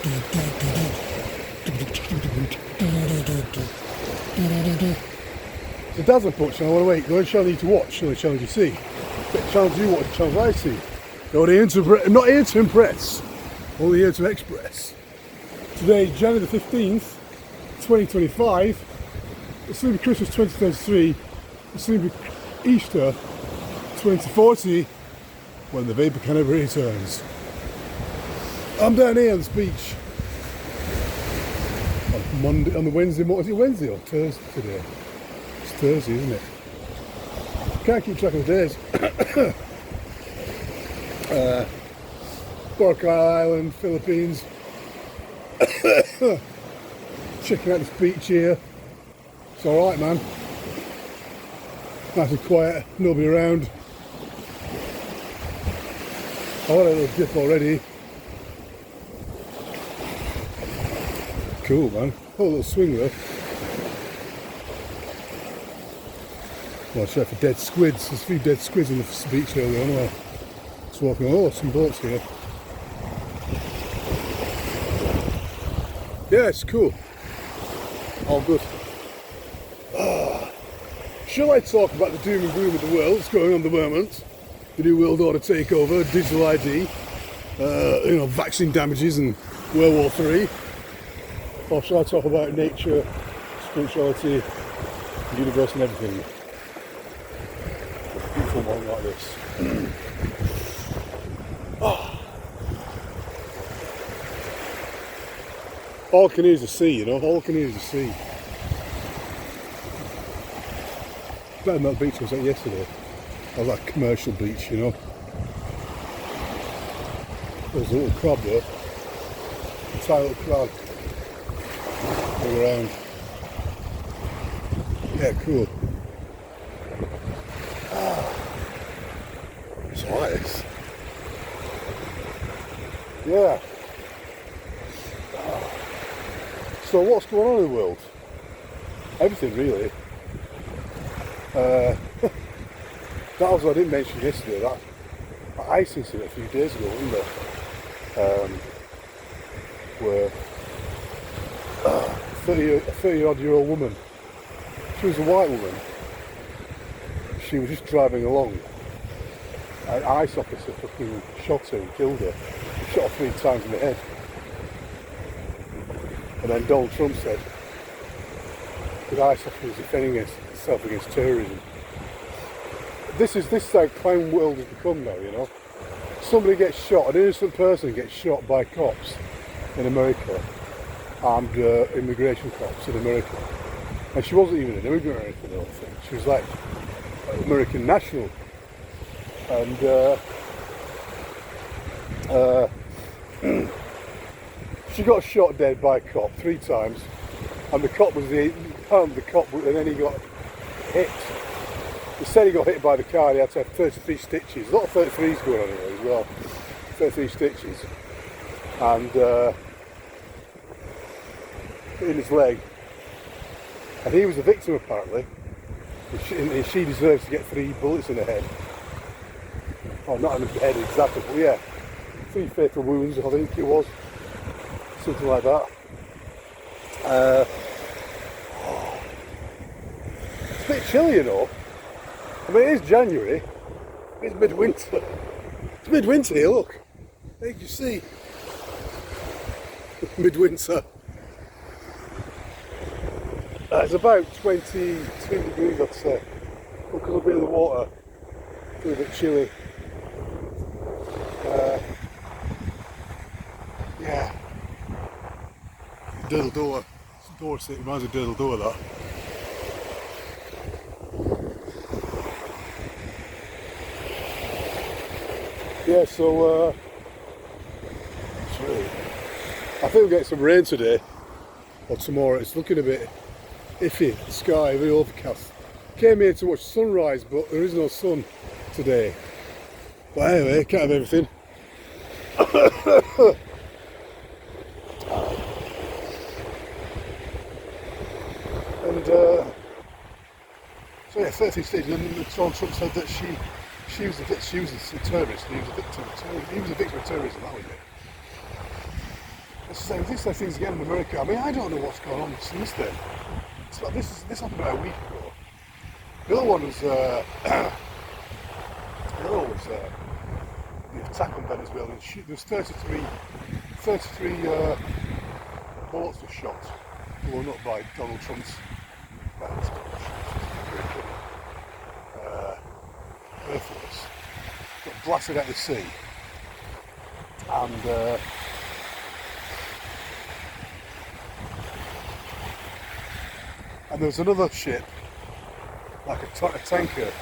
So Dad's not put channel, wait, the only channel you need to watch, the only channels you see. The channels you watch, the channels I see. You're not here to impress, only here to express. Today is January the 15th, 2025. It's going to be Christmas 2023. It's going to be Easter 2040 when the vapor canopy returns. I'm down here on this beach on the Wednesday morning. Is it Wednesday or Thursday today? It's Thursday, isn't it? Can't keep track of the days. Boracay Island, Philippines. Checking out this beach here. It's alright, man. Nice and quiet, nobody around. I had a little dip already. Cool, man. Oh, a little swing though. Watch out for dead squids. There's a few dead squids on the beach earlier on. Well, just walking. Oh, some boats here. Yeah, it's cool. All good. Shall I talk about the doom and gloom of the world that's going on at the moment? The new world order takeover, digital ID, vaccine damages and World War 3. Or shall I talk about nature, spirituality, the universe and everything? A beautiful morning like this. All I can hear is the sea, you know, all I can hear is the sea. Better than that beach I was at yesterday. Or that commercial beach, you know. There's a little crab there. A tiny little crab. All around. Yeah, cool. It's nice. Yeah. So what's going on in the world? Everything really. That was what I didn't mention yesterday, that ice incident a few days ago, wasn't there? Where a 30-odd-year-old woman, she was a white woman, she was just driving along, an ICE officer fucking shot her and killed her, shot her 3 times in the head. And then Donald Trump said the ICE officer was defending itself against terrorism. This is how clown world has become now, you know. Somebody gets shot, an innocent person gets shot by cops in America, armed immigration cops in America. And she wasn't even an immigrant or anything, I don't think. She was like an American national. And she got shot dead by a cop 3 times. And the cop was and then he got hit. He said he got hit by the car, he had to have 33 stitches. A lot of 33s going on here as well. 33 stitches. And in his leg. And he was a victim apparently. And she deserves to get 3 bullets in her head. Oh, not in the head exactly, but yeah. 3 fatal wounds, I think it was. Something like that. It's a bit chilly, you know. I mean, it is January. It's midwinter. It's midwinter here, look. There you see. Midwinter. It's about 22 degrees, I'd say. Look at a bit of the water. It's a little bit chilly. Yeah. Diddle door. Door set reminds me of Diddle door, that. Yeah, so I think we'll get some rain today or tomorrow. It's looking a bit iffy, the sky, very overcast. Came here to watch sunrise, but there is no sun today. But anyway, can't have everything. And so yeah, 30 stages. And Donald Trump said that she was a terrorist. He was a victim of terrorism. He was a victim of terrorism. That was it. This thing's again in America. I mean, I don't know what's going on since then. It's like this happened about a week ago. The other one was the attack on Venezuela. There's 33 bullets were shot, blown up by Donald Trump's Air Force. Got blasted out of the sea, and there was another ship, like a tanker,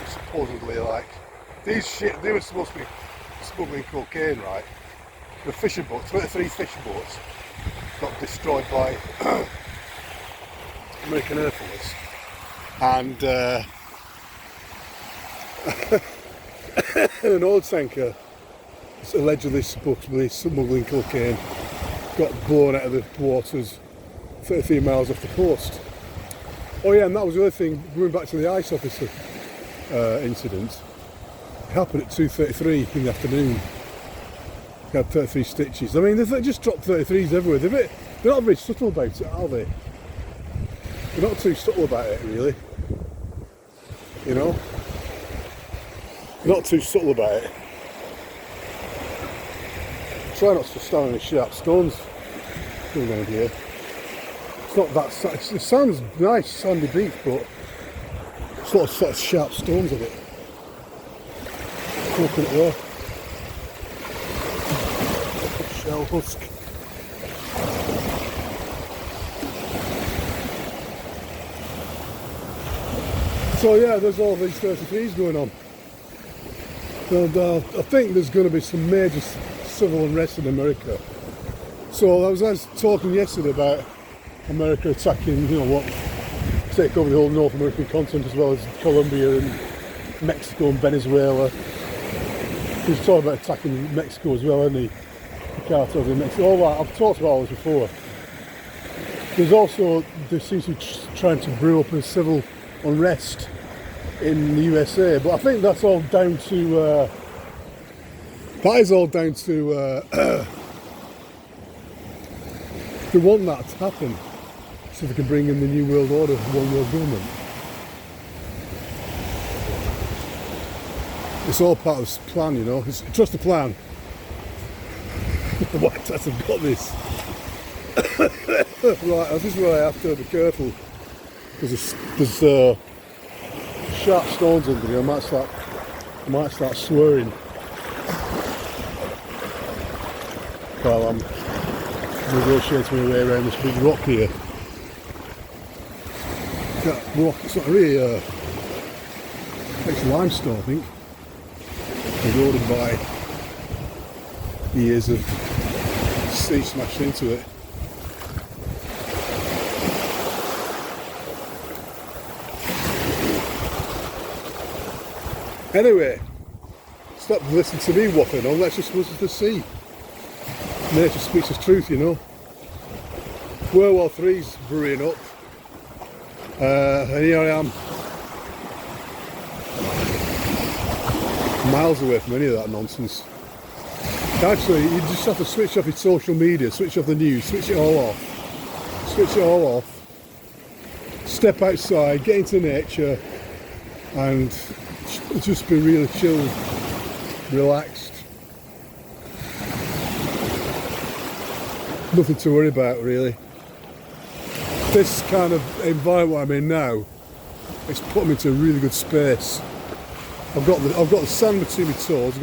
supposedly like these ships. They were supposed to be smuggling cocaine, right? The fishing boats, 33 fishing boats, got destroyed by American Air Force, and an oil tanker, allegedly supposedly smuggling cocaine, got blown out of the waters 33 miles off the coast. Oh yeah, and that was the other thing, going back to the ICE officer incident. It happened at 2:33 in the afternoon. He had 33 stitches. I mean, they just dropped 33s everywhere. They're not very subtle about it, are they? They're not too subtle about it, really. You know? Not too subtle about it. Try not to stand on the sharp stones going around here. It's not that. It sounds nice, sandy beach, but it's not sort of sharp stones of it. Coconut there. Shell husk. So yeah, there's all these 33s going on. And I think there's going to be some major civil unrest in America. So I was talking yesterday about America attacking, take over the whole North American continent as well as Colombia and Mexico and Venezuela. He was talking about attacking Mexico as well, hasn't he? The cartels in Mexico. All that, I've talked about all this before. There seems to be trying to brew up a civil unrest in the USA, but I think that's all down to they want that to happen so they can bring in the new world order, one world government. It's all part of this plan, you know. Trust the plan. The White Hats have got this. Right, this is where I have to be careful because there's sharp stones under here. I might start swearing while I'm negotiating my way around this big rock here. That rock, it's not really it's limestone, I think, eroded by years of sea smashed into it. Anyway, stop listening to me waffling on, let's just listen to the sea. Nature speaks its truth, you know. World War III's brewing up, and here I am, miles away from any of that nonsense. Actually, you just have to switch off your social media, switch off the news, switch it all off, step outside, get into nature, and just be really chill, relaxed. Nothing to worry about, really. This kind of environment I'm in now, it's put me into a really good space. I've got the sand between my toes. I've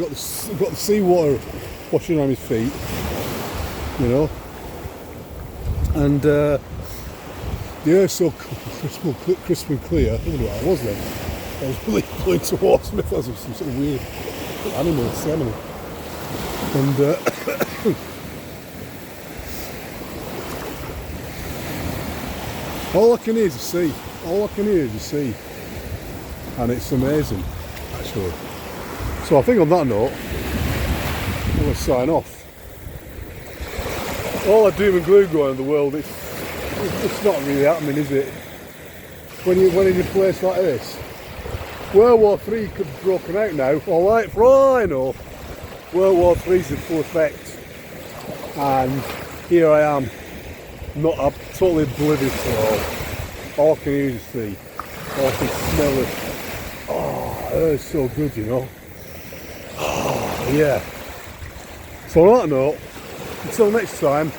got the sea-water washing on my feet, you know, and the air's so crisp and clear. I don't know what I was then. I was really blowing towards me. I thought it was some sort of weird animal, salmon. And all I can hear is the sea. All I can hear is the sea. And it's amazing, actually. So I think on that note, I'm going to sign off. All the doom and gloom going on in the world, it's not really happening, is it? When you're in a place like this. World War III could have broken out now, all right, for all I know. World War III's in full effect, and here I am, not I'm totally oblivious to it all. All I can hear is the sea. All I can smell it. Oh, it is so good, you know. Oh, yeah. So on that note, until next time.